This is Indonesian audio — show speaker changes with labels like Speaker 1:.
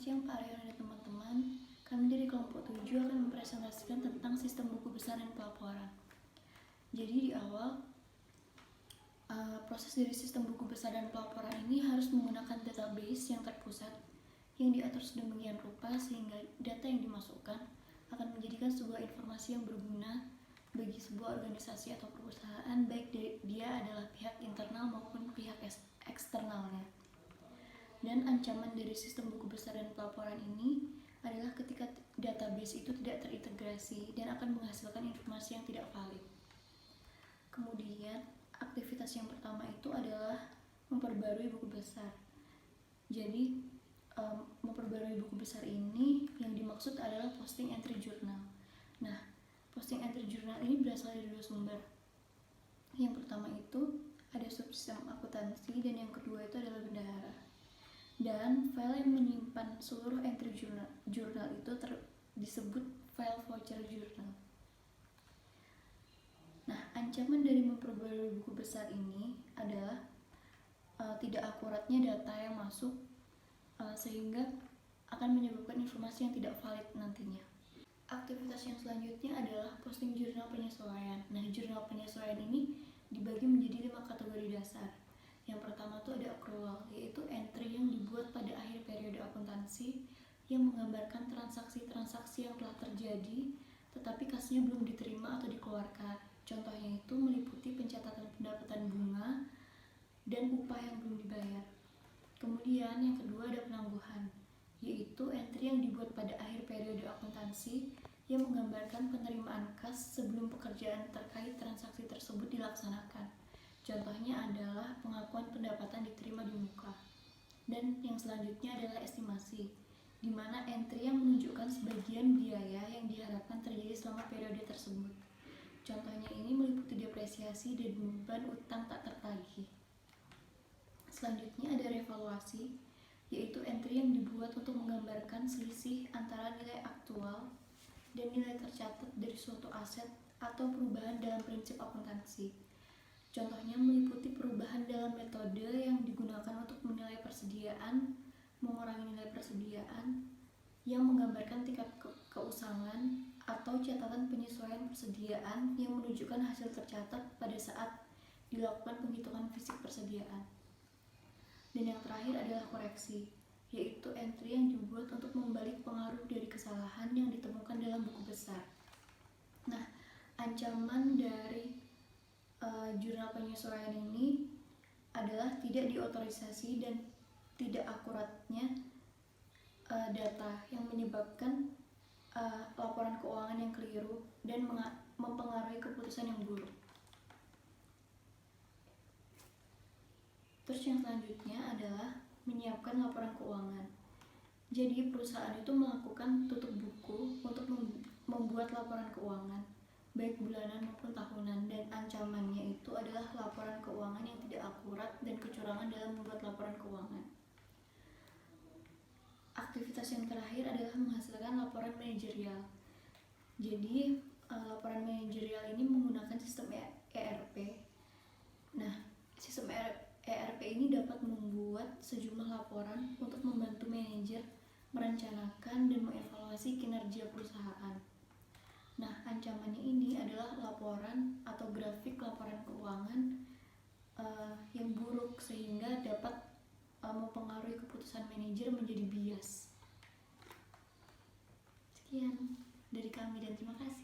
Speaker 1: siang Pak Aryono dan teman-teman. Kami dari kelompok 7 akan mempresentasikan tentang sistem buku besar dan pelaporan. Jadi di awal, proses dari sistem buku besar dan pelaporan ini harus menggunakan database yang terpusat yang diatur sedemikian rupa sehingga data yang dimasukkan akan menjadikan sebuah informasi yang berguna bagi sebuah organisasi atau perusahaan, baik dia adalah pihak internal maupun pihak eksternalnya. Dan ancaman dari sistem buku besar dan pelaporan ini adalah ketika database itu tidak terintegrasi dan akan menghasilkan informasi yang tidak valid. Kemudian, aktivitas yang pertama itu adalah memperbarui buku besar. Jadi, memperbarui buku besar ini yang dimaksud adalah posting entry journal. Nah, posting entry journal ini berasal dari dua sumber. Yang pertama itu ada subsistem akuntansi dan yang kedua itu adalah bendahara. Dan file yang menyimpan seluruh entry jurnal itu disebut file voucher journal. Nah, ancaman dari memperbarui buku besar ini adalah tidak akuratnya data yang masuk sehingga akan menyebabkan informasi yang tidak valid nantinya. Aktivitas yang selanjutnya adalah posting jurnal penyesuaian. Nah, jurnal penyesuaian ini dibagi menjadi 5 kategori dasar. Yang pertama itu ada accrual, yaitu entry yang dibuat pada akhir periode akuntansi yang menggambarkan transaksi-transaksi yang telah terjadi tetapi kasnya belum diterima atau dikeluarkan. Contohnya itu meliputi pencatatan pendapatan bunga dan upah yang belum dibayar. Kemudian yang kedua ada penangguhan, yaitu entry yang dibuat pada akhir periode akuntansi yang menggambarkan penerimaan kas sebelum pekerjaan terkait transaksi tersebut dilaksanakan. Contohnya adalah pengakuan pendapatan diterima di muka. Dan yang selanjutnya adalah estimasi, di mana entry yang menunjukkan sebagian biaya yang diharapkan terjadi selama periode tersebut. Contohnya ini meliputi depresiasi dan beban utang tak tertagih. Selanjutnya ada revaluasi, yaitu entry yang dibuat untuk menggambarkan selisih antara nilai aktual dan nilai tercatat dari suatu aset atau perubahan dalam prinsip akuntansi. Contohnya meliputi perubahan dalam metode yang digunakan untuk menilai persediaan, mengurangi nilai persediaan, yang menggambarkan tingkat keusangan, atau catatan penyesuaian persediaan yang menunjukkan hasil tercatat pada saat dilakukan penghitungan fisik persediaan. Dan yang terakhir adalah koreksi, yaitu entry yang dibuat untuk membalik pengaruh dari kesalahan yang ditemukan dalam buku besar. Nah, ancaman dari jurnal penyesuaian ini adalah tidak diotorisasi dan tidak akuratnya data yang menyebabkan laporan keuangan yang keliru dan mempengaruhi keputusan yang buruk. Terus yang selanjutnya adalah menyiapkan laporan keuangan. Jadi perusahaan itu melakukan tutup buku untuk membuat laporan keuangan, baik bulanan maupun tahunan, dan ancamannya itu adalah laporan keuangan yang tidak akurat dan kecurangan dalam membuat laporan keuangan. Aktivitas yang terakhir adalah menghasilkan laporan manajerial. Jadi laporan manajerial ini menggunakan sistem ERP. Nah, sistem ERP ini dapat membuat sejumlah laporan untuk membantu manajer merencanakan dan mengevaluasi kinerja perusahaan. Nah, ancamannya ini adalah laporan atau grafik laporan keuangan yang buruk sehingga dapat mempengaruhi keputusan manajer menjadi bias. Sekian dari kami dan terima kasih.